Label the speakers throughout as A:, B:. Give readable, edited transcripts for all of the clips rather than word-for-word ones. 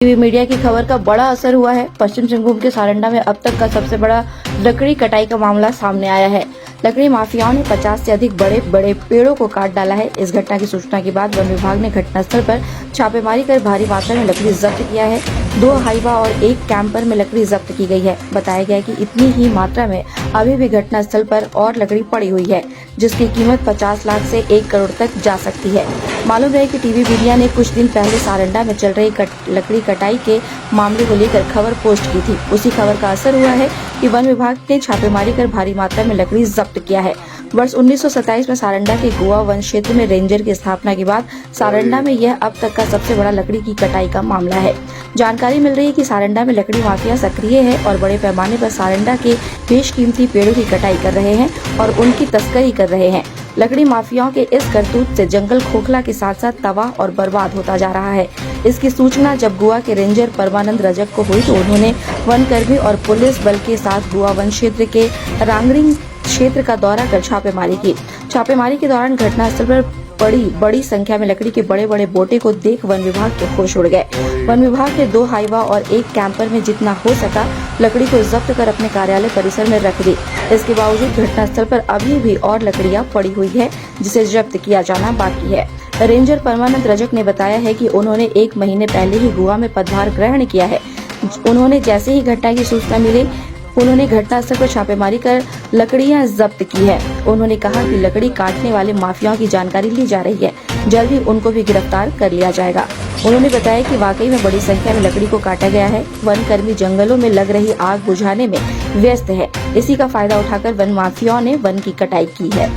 A: TV media की खबर का बड़ा असर हुआ है। पश्चिम सिंहभूम के सारंडा में अब तक का सबसे बड़ा लकड़ी कटाई का मामला सामने आया है। लकड़ी माफियाओं ने 50 से अधिक बड़े बड़े पेड़ों को काट डाला है। इस घटना की सूचना के बाद वन विभाग ने घटनास्थल पर छापेमारी कर भारी मात्रा में लकड़ी जब्त किया है। 2 हाइवा और 1 कैंपर में लकड़ी जब्त की गई है। बताया गया कि इतनी ही मात्रा में अभी भी घटनास्थल पर और लकड़ी पड़ी हुई है, जिसकी कीमत 50 लाख से 1 करोड़ तक जा सकती है। मालूम है कि टीवी मीडिया ने कुछ दिन पहले सारंडा में चल रही लकड़ी कटाई के मामले को लेकर खबर पोस्ट की थी। उसी खबर का असर हुआ है कि वन विभाग ने छापेमारी कर भारी मात्रा में लकड़ी जब्त किया है। वर्ष 1927 में सारंडा के गोवा वन क्षेत्र में रेंजर की स्थापना के बाद सारंडा में यह अब तक का सबसे बड़ा लकड़ी की कटाई का मामला है। जानकारी मिल रही है कि सारंडा में लकड़ी माफिया सक्रिय है और बड़े पैमाने पर सारंडा के बेशकीमती पेड़ों की कटाई कर रहे हैं और उनकी तस्करी कर रहे हैं। लकड़ी माफियाओं के इस करतूत से जंगल खोखला के साथ साथ तबाह और बर्बाद होता जा रहा है। इसकी सूचना जब गोवा के रेंजर परमानंद रजक को हुई तो उन्होंने वन कर्मी और पुलिस बल के साथ गोवा वन क्षेत्र के रांगरिंग क्षेत्र का दौरा कर छापेमारी की। छापेमारी के दौरान घटनास्थल पर बड़ी संख्या में लकड़ी के बड़े बड़े बोटे को देख वन विभाग के होश उड़ गए। वन विभाग ने 2 हाइवा और 1 कैंपर में जितना हो सका लकड़ी को जब्त कर अपने कार्यालय परिसर में रख दी। इसके बावजूद घटनास्थल पर अभी भी और लकड़ियां पड़ी हुई है, जिसे जब्त किया जाना बाकी है। रेंजर परमानंद रजक ने बताया है कि उन्होंने 1 महीने पहले ही गोवा में पदभार ग्रहण किया है। उन्होंने जैसे ही घटना की सूचना मिली उन्होंने घटनास्थल पर छापेमारी कर लकड़ियां जब्त की है। उन्होंने कहा कि लकड़ी काटने वाले माफियाओं की जानकारी ली जा रही है, जल्द ही उनको भी गिरफ्तार कर लिया जाएगा। उन्होंने बताया कि वाकई में बड़ी संख्या में लकड़ी को काटा गया है। वन कर्मी जंगलों में लग रही आग बुझाने में व्यस्त है। इसी का फायदा उठाकर वन माफियाओं ने वन की कटाई की है।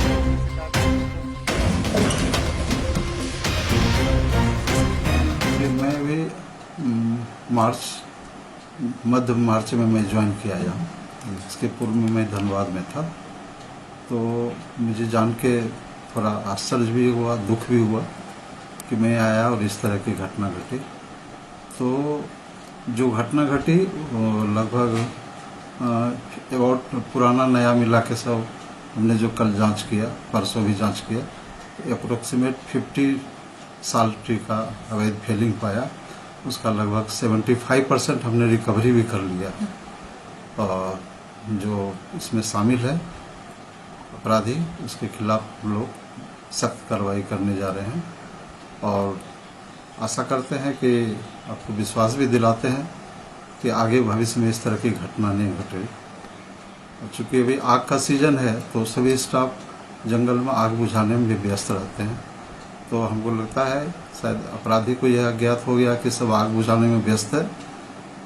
B: मैं भी मध्य मार्च में मैं ज्वाइन किया यहाँ। इसके पूर्व में मैं धनबाद में था, तो मुझे जान के थोड़ा आश्चर्य भी हुआ, दुख भी हुआ कि मैं आया और इस तरह की घटना घटी। तो जो घटना घटी वो लगभग पुराना नया मिला के सब हमने जो कल जांच किया, परसों भी जांच किया, अप्रोक्सीमेट 50 साल ट्री का अवैध फेलिंग पाया। उसका लगभग 75% हमने रिकवरी भी कर लिया है। और जो इसमें शामिल है अपराधी, उसके खिलाफ लोग सख्त कार्रवाई करने जा रहे हैं और आशा करते हैं कि आपको विश्वास भी दिलाते हैं कि आगे भविष्य में इस तरह की घटना नहीं घटेगी। चूँकि अभी आग का सीजन है तो सभी स्टाफ जंगल में आग बुझाने में भी व्यस्त रहते हैं, तो हमको लगता है शायद अपराधी को यह ज्ञात हो गया कि सब आग बुझाने में व्यस्त है,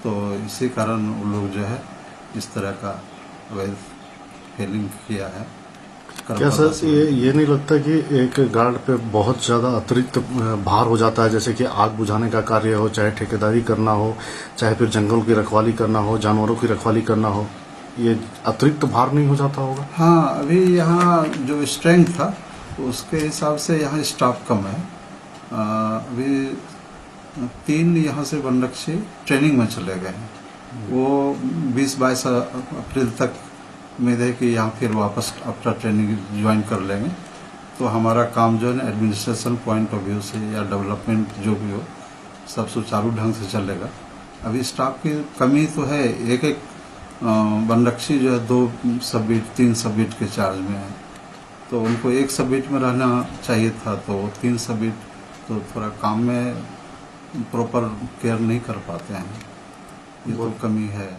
B: तो इसी कारण वो लोग जो है इस तरह का अवैध फेलिंग किया है।
C: क्या सर ये नहीं लगता कि एक गार्ड पे बहुत ज़्यादा अतिरिक्त भार हो जाता है, जैसे कि आग बुझाने का कार्य हो, चाहे ठेकेदारी करना हो, चाहे फिर जंगल की रखवाली करना हो, जानवरों की रखवाली करना हो, ये अतिरिक्त भार नहीं हो जाता होगा?
B: हाँ, अभी यहाँ जो स्ट्रेंथ था उसके हिसाब से यहाँ स्टाफ कम है। अभी 3 यहाँ से वनरक्षी ट्रेनिंग में चले गए हैं। वो 20-22 अप्रैल तक उम्मीद है कि यहाँ फिर वापस आफ्टर ट्रेनिंग ज्वाइन कर लेंगे। तो हमारा काम जो है एडमिनिस्ट्रेशन पॉइंट ऑफ व्यू से या डेवलपमेंट जो भी हो सब सुचारू ढंग से चलेगा। अभी स्टाफ की कमी तो है, एक वनरक्षी जो है 2 सब बीट 3 सब बीट के चार्ज में है, तो उनको 1 सब बीट में रहना चाहिए था, तो 3 सब बीट तो थोड़ा काम में प्रॉपर केयर नहीं कर पाते हैं। ये तो कमी है।